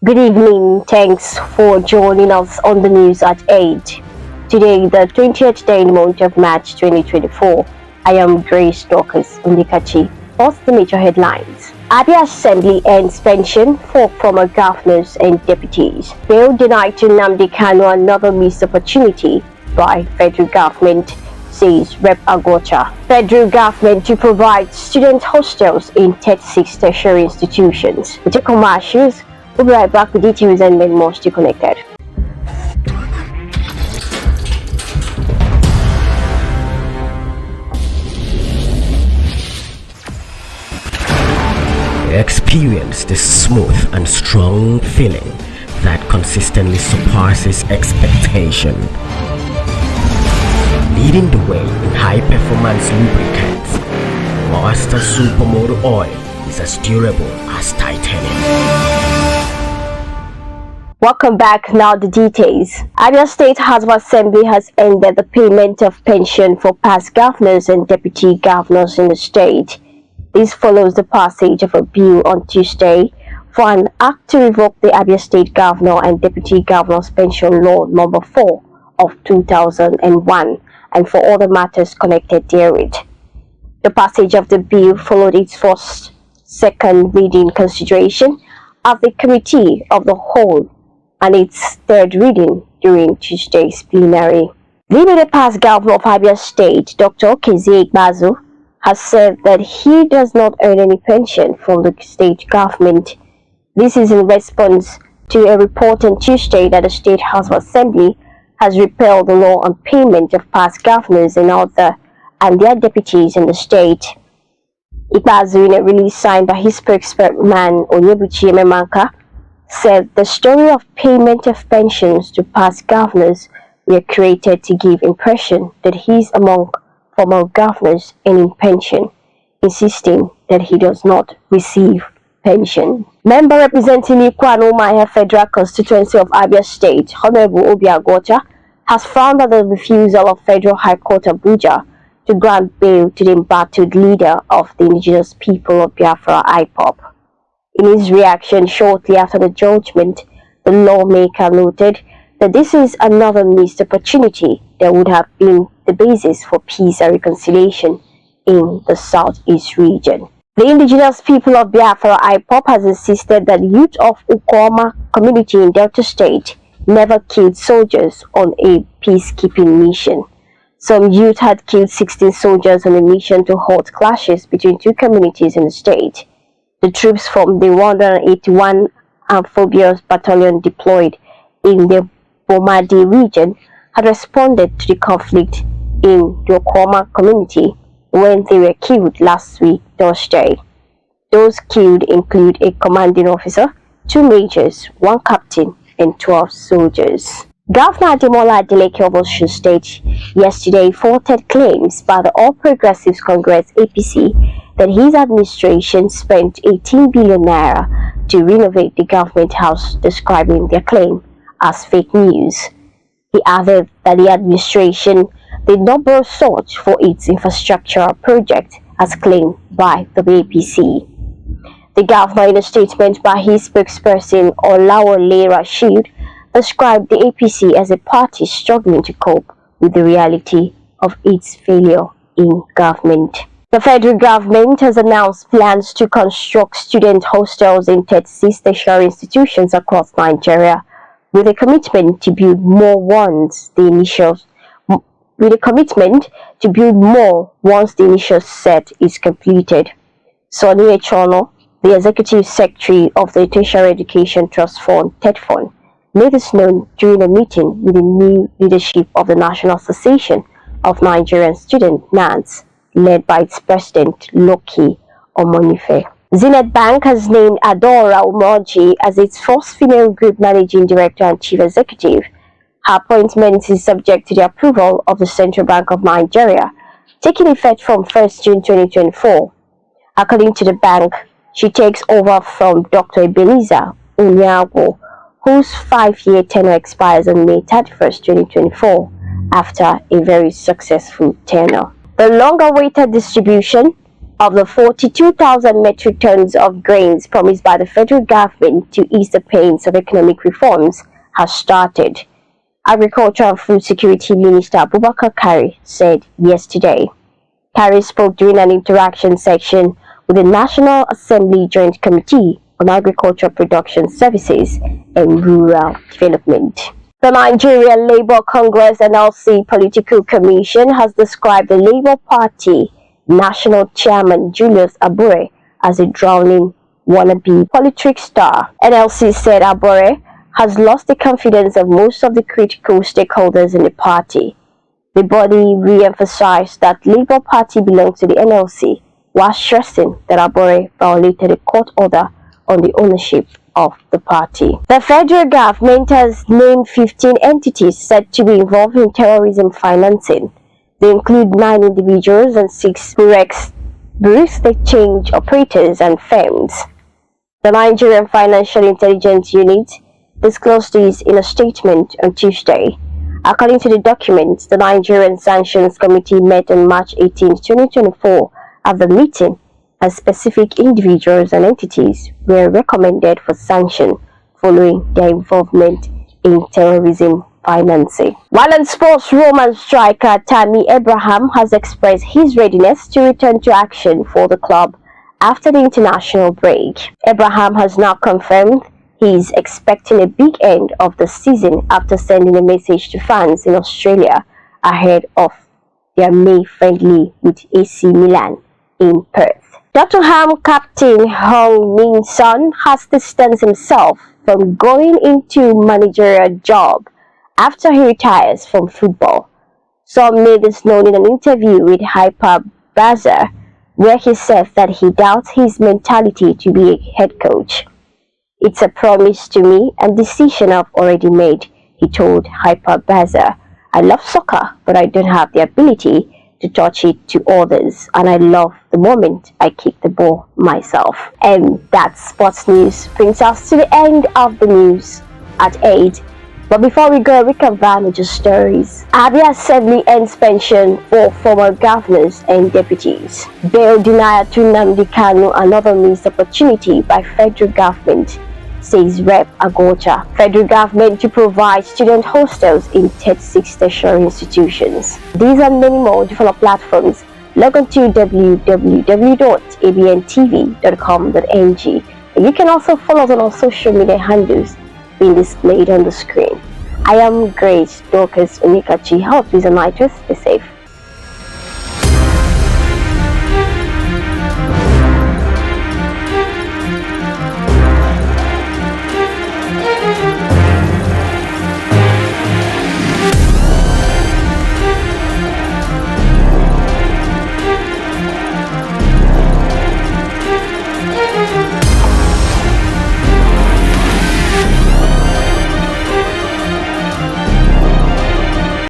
Good evening. Thanks for joining us on the news at 8. Today, the 20th day in the month of March 2024. I am Grace Dorcas Undikachi. First, the major headlines. Abia Assembly ends pension for former governors and deputies. Bill denied to Nnamdi Kanu another missed opportunity by federal government, says Rep. Agocha. Federal government to provide student hostels in 36 tertiary institutions. We take commercials. We'll be right back with details and then more. Stay connected. Experience the smooth and strong feeling that consistently surpasses expectation. Leading the way in high-performance lubricants, Master Supermoto Oil is as durable as titanium. Welcome back. Now the details. Abia State House of Assembly has ended the payment of pension for past governors and deputy governors in the state. This follows the passage of a bill on Tuesday for an act to revoke the Abia State Governor and Deputy Governor's Pension Law No. 4 of 2001 and for other matters connected therewith. The passage of the bill followed its second reading consideration at the Committee of the Whole and its third reading during Tuesday's plenary. The immediate past governor of Abia State, Dr. Kezie Ikpeazu, has said that he does not earn any pension from the state government. This is in response to a report on Tuesday that the State House of Assembly has repealed the law on payment of past governors and their deputies in the state. Ikpeazu, in a release signed by his spokesman Onyebuchi Ememanka, said the story of payment of pensions to past governors were created to give impression that he is among former governors earning pension, insisting that he does not receive pension. Member representing Ikwano Maya Federal Constituency of Abia State, Honorable Obi Agocha, has found that the refusal of Federal High Court Abuja to grant bail to the embattled leader of the indigenous people of Biafra, IPOB. In his reaction shortly after the judgment, the lawmaker noted that this is another missed opportunity that would have been the basis for peace and reconciliation in the Southeast region. The indigenous people of Biafra, IPOB, has insisted that youth of Ukoma community in Delta State never killed soldiers on a peacekeeping mission. Some youth had killed 16 soldiers on a mission to halt clashes between two communities in the state. The troops from the 181 Amphibious Battalion deployed in the Bomadi region had responded to the conflict in the Okoma community when they were killed last week, Thursday. Those killed include a commanding officer, 2 majors, 1 captain, and 12 soldiers. Governor Ademola Adeleke of Osun State yesterday faulted claims by the All Progressives Congress APC that his administration spent 18 billion naira to renovate the government house, describing their claim as fake news. He added that the administration did not borrow such for its infrastructural project as claimed by the APC. The governor, in a statement by his spokesperson Olawale Rasheed, described the APC as a party struggling to cope with the reality of its failure in government. The federal government has announced plans to construct student hostels in 36 tertiary institutions across Nigeria, with a commitment to build more once the initial set is completed. Sonny Echono, the executive secretary of the Tertiary Education Trust Fund, TETFund, made this known during a meeting with the new leadership of the National Association of Nigerian Students, NANS, led by its president, Loki Omonife. Zenith Bank has named Adora Umoji as its first female group managing director and chief executive. Her appointment is subject to the approval of the Central Bank of Nigeria, taking effect from 1st June 2024. According to the bank, she takes over from Dr. Ebenezer Unyago, whose 5-year tenure expires on May 31st, 2024, after a very successful tenure. The long-awaited distribution of the 42,000 metric tons of grains promised by the federal government to ease the pains of economic reforms has started, Agriculture and Food Security Minister Abubakar Kari said yesterday. Kari spoke during an interaction section with the National Assembly Joint Committee on Agricultural Production Services and Rural Development. The Nigerian Labour Congress NLC Political Commission has described the Labour Party National Chairman Julius Abure as a drowning wannabe politics star. NLC said Abure has lost the confidence of most of the critical stakeholders in the party. The body re-emphasized that Labour Party belongs to the NLC, while stressing that Abure violated a court order on the ownership of the party. The federal government has named 15 entities said to be involved in terrorism financing. They include 9 individuals and 6 Forex exchange operators and firms. The Nigerian Financial Intelligence Unit disclosed this in a statement on Tuesday. According to the document, the Nigerian Sanctions Committee met on March 18, 2024. At the meeting, as specific individuals and entities were recommended for sanction following their involvement in terrorism financing. While on sports, Roman striker Tammy Abraham has expressed his readiness to return to action for the club after the international break. Abraham has now confirmed he is expecting a big end of the season after sending a message to fans in Australia ahead of their May friendly with AC Milan in Perth. Tottenham captain Hong Min Son has distanced himself from going into managerial job after he retires from football. Son made this known in an interview with Hyper Bazaar, where he said that he doubts his mentality to be a head coach. It's a promise to me and decision I've already made, he told Hyper Bazaar. I love soccer, but I don't have the ability to touch it to others, and I love the moment I kick the ball myself. And that sports news brings us to the end of the news at 8. But before we go, we can manage the stories. ABN Assembly ends pension for former governors and deputies. Bail denied to Nnamdi Kanu, another missed opportunity by federal government, says Rep. Agocha. Federal government to provide student hostels in 36 tertiary institutions. These and many more different platforms. Log on to www.abntv.com.ng. And you can also follow us on our social media handles being displayed on the screen. I am Grace Dorcas Onikachi. Help is a night. Be safe.